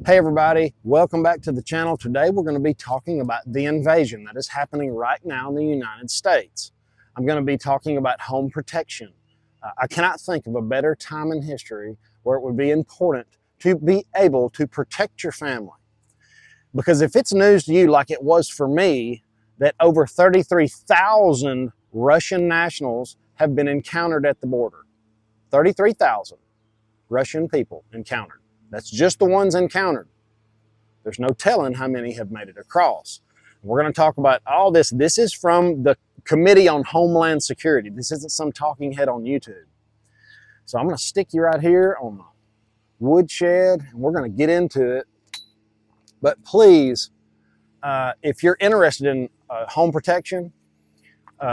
Hey everybody, welcome back to the channel. Today we're going to be talking about the invasion that is happening right now in the United States. I'm going to be talking about home protection. I cannot think of a better time in history where it would be important to be able to protect your family. Because if it's news to you like it was for me, that over 33,000 Russian nationals have been encountered at the border. 33,000 Russian people encountered. That's just the ones encountered. There's no telling how many have made it across. We're going to talk about all this. This is from the Committee on Homeland Security. This isn't some talking head on YouTube. So I'm going to stick you right here on the woodshed, and we're going to get into it. But please, if you're interested in home protection,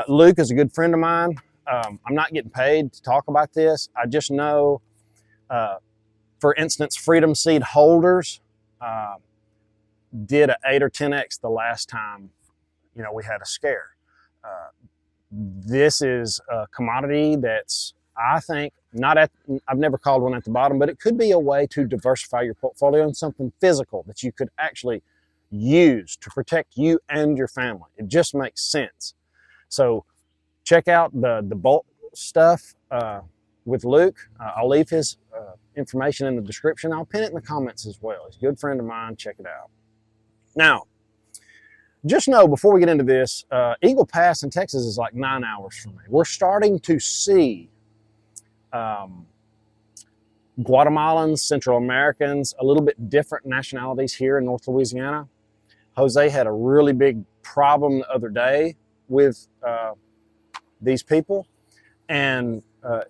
Luke is a good friend of mine. I'm not getting paid to talk about this. I just know, for instance, Freedom Seed Holders did an 8 or 10x the last time, we had a scare. This is a commodity that's, I think, I've never called one at the bottom, but it could be a way to diversify your portfolio in something physical that you could actually use to protect you and your family. It just makes sense. So check out the bulk stuff with Luke. I'll leave his information in the description. I'll pin it in the comments as well. He's a good friend of mine. Check it out. Now, just know before we get into this, Eagle Pass in Texas is like 9 hours from me. We're starting to see Guatemalans, Central Americans, a little bit different nationalities here in North Louisiana. Jose had a really big problem the other day with these people, and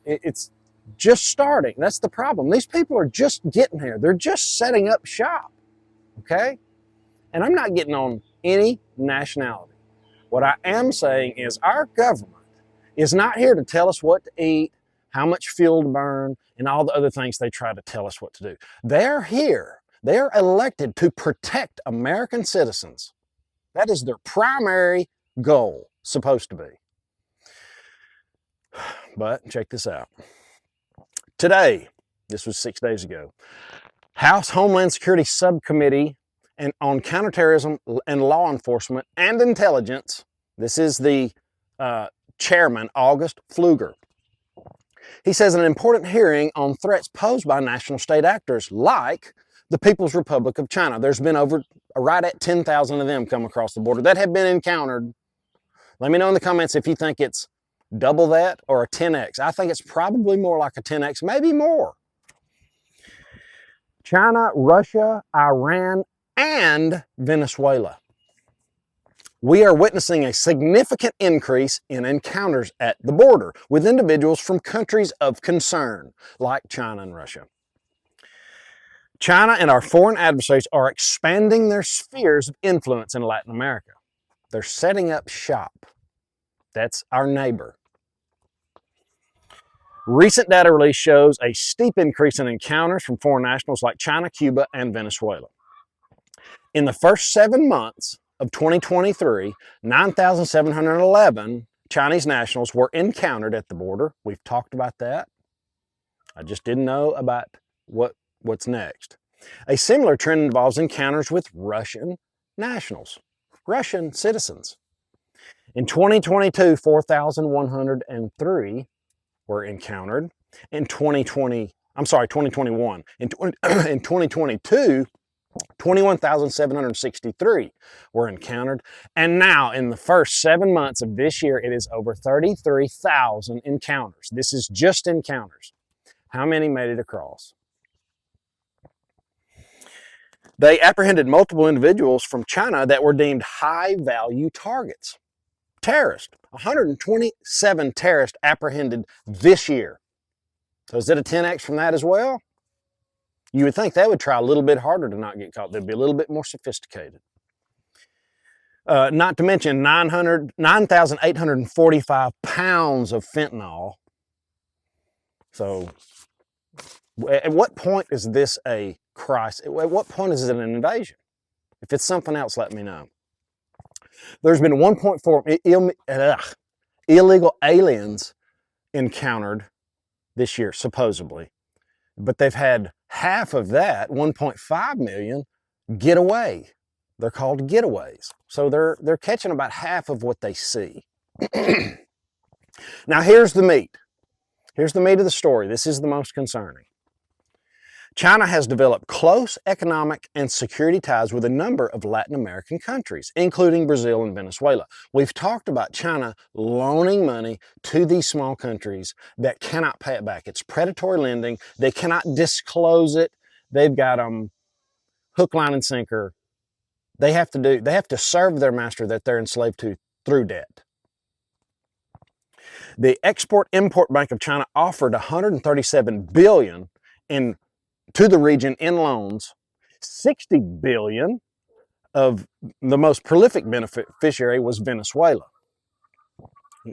it's just starting. That's the problem. These people are just getting here. They're just setting up shop, okay? And I'm not getting on any nationality. What I am saying is our government is not here to tell us what to eat, how much fuel to burn, and all the other things they try to tell us what to do. They're here. They're elected to protect American citizens. That is their primary goal, supposed to be. But check this out. Today, this was 6 days ago, House Homeland Security Subcommittee on Counterterrorism and Law Enforcement and Intelligence, this is the chairman, August Pfluger. He says an important hearing on threats posed by national state actors like the People's Republic of China. There's been right at 10,000 of them come across the border that have been encountered. Let me know in the comments if you think it's double that or a 10x. I think it's probably more like a 10x, maybe more. China, Russia, Iran, and Venezuela. We are witnessing a significant increase in encounters at the border with individuals from countries of concern, like China and Russia. China and our foreign adversaries are expanding their spheres of influence in Latin America. They're setting up shop. That's our neighbor. Recent data release shows a steep increase in encounters from foreign nationals like China, Cuba, and Venezuela. In the first 7 months of 2023, 9,711 Chinese nationals were encountered at the border. We've talked about that. I just didn't know about what's next. A similar trend involves encounters with Russian nationals, Russian citizens. In 2022, 4,103 were encountered. In 2021. In 2022, 21,763 were encountered. And now, in the first 7 months of this year, it is over 33,000 encounters. This is just encounters. How many made it across? They apprehended multiple individuals from China that were deemed high-value targets. Terrorists. 127 terrorists apprehended this year. So is it a 10x from that as well? You would think they would try a little bit harder to not get caught. They'd be a little bit more sophisticated. Not to mention 9,845 pounds of fentanyl. So at what point is this a crisis? At what point is it an invasion? If it's something else, let me know. There's been 1.4 illegal aliens encountered this year, supposedly. But they've had half of that, 1.5 million, get away. They're called getaways. So they're catching about half of what they see. Now here's the meat. Here's the meat of the story. This is the most concerning. China has developed close economic and security ties with a number of Latin American countries, including Brazil and Venezuela. We've talked about China loaning money to these small countries that cannot pay it back. It's predatory lending. They cannot disclose it. They've got them hook, line, and sinker. They have to serve their master that they're enslaved to through debt. The Export-Import Bank of China offered $137 billion to the region in loans. $60 billion of the most prolific beneficiary was Venezuela.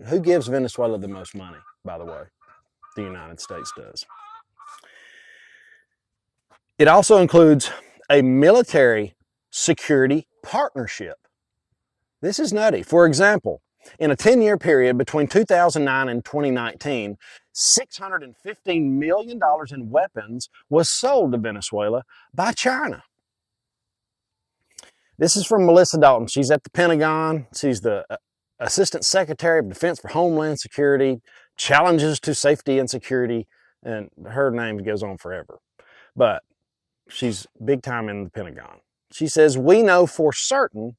Who gives Venezuela the most money, by the way? The United States does. It also includes a military security partnership. This is nutty. For example, in a 10-year period between 2009 and 2019, $615 million in weapons was sold to Venezuela by China. This is from Melissa Dalton. She's at the Pentagon. She's the Assistant Secretary of Defense for Homeland Security, Challenges to Safety and Security, and her name goes on forever. But she's big time in the Pentagon. She says, we know for certain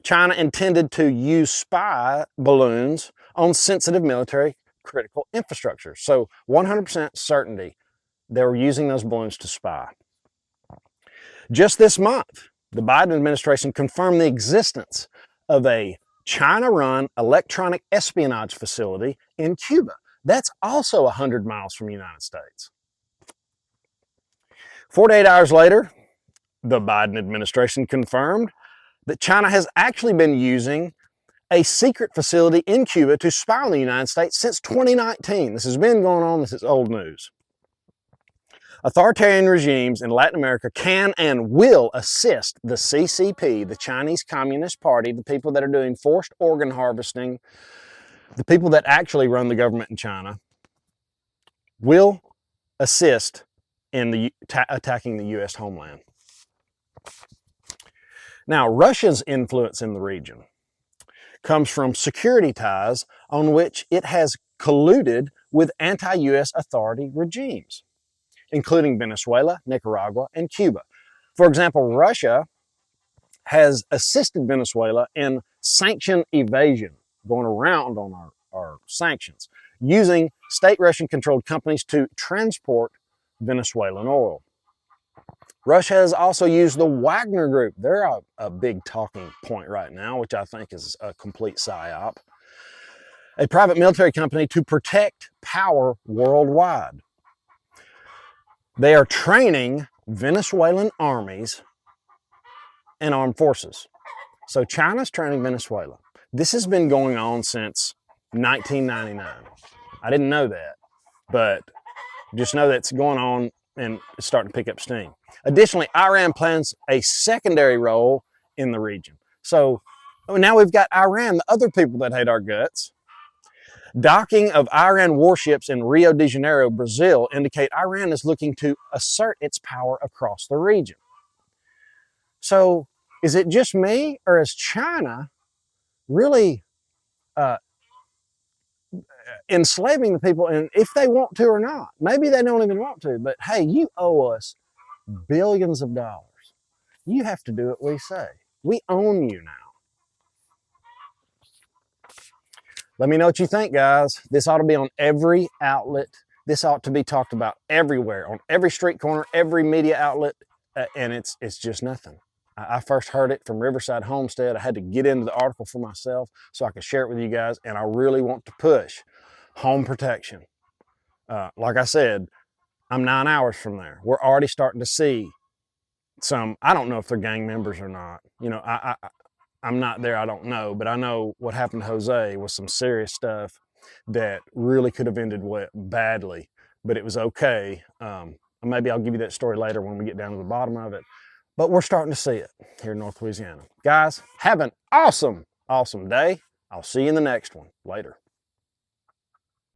China intended to use spy balloons on sensitive military critical infrastructure. So 100% certainty they were using those balloons to spy. Just this month, the Biden administration confirmed the existence of a China-run electronic espionage facility in Cuba. That's also 100 miles from the United States. 48 hours later, the Biden administration confirmed that China has actually been using a secret facility in Cuba to spy on the United States since 2019. This has been going on. This is old news. Authoritarian regimes in Latin America can and will assist the CCP, the Chinese Communist Party, the people that are doing forced organ harvesting, the people that actually run the government in China, will assist in attacking the U.S. homeland. Now, Russia's influence in the region comes from security ties on which it has colluded with anti-U.S. authority regimes, including Venezuela, Nicaragua, and Cuba. For example, Russia has assisted Venezuela in sanction evasion, going around on our sanctions, using state Russian-controlled companies to transport Venezuelan oil. Russia has also used the Wagner Group. They're a big talking point right now, which I think is a complete psyop. A private military company to protect power worldwide. They are training Venezuelan armies and armed forces. So China's training Venezuela. This has been going on since 1999. I didn't know that, but just know that's going on and it's starting to pick up steam. Additionally, Iran plans a secondary role in the region. So now we've got Iran, the other people that hate our guts. Docking of Iran warships in Rio de Janeiro, Brazil, indicate Iran is looking to assert its power across the region. So is it just me, or is China really enslaving the people, and if they want to or not? Maybe they don't even want to, but hey, you owe us billions of dollars. You have to do what we say. We own you now. Let me know what you think, guys. This ought to be on every outlet. This ought to be talked about everywhere, on every street corner, every media outlet, and it's just nothing. I first heard it from Riverside Homestead. I had to get into the article for myself so I could share it with you guys, and I really want to push home protection. Like I said, I'm 9 hours from there. We're already starting to see some, I don't know if they're gang members or not. You know, I'm not there, I don't know, but I know what happened to Jose was some serious stuff that really could have ended badly, but it was okay. Maybe I'll give you that story later when we get down to the bottom of it. But we're starting to see it here in North Louisiana. Guys, have an awesome, awesome day. I'll see you in the next one. Later.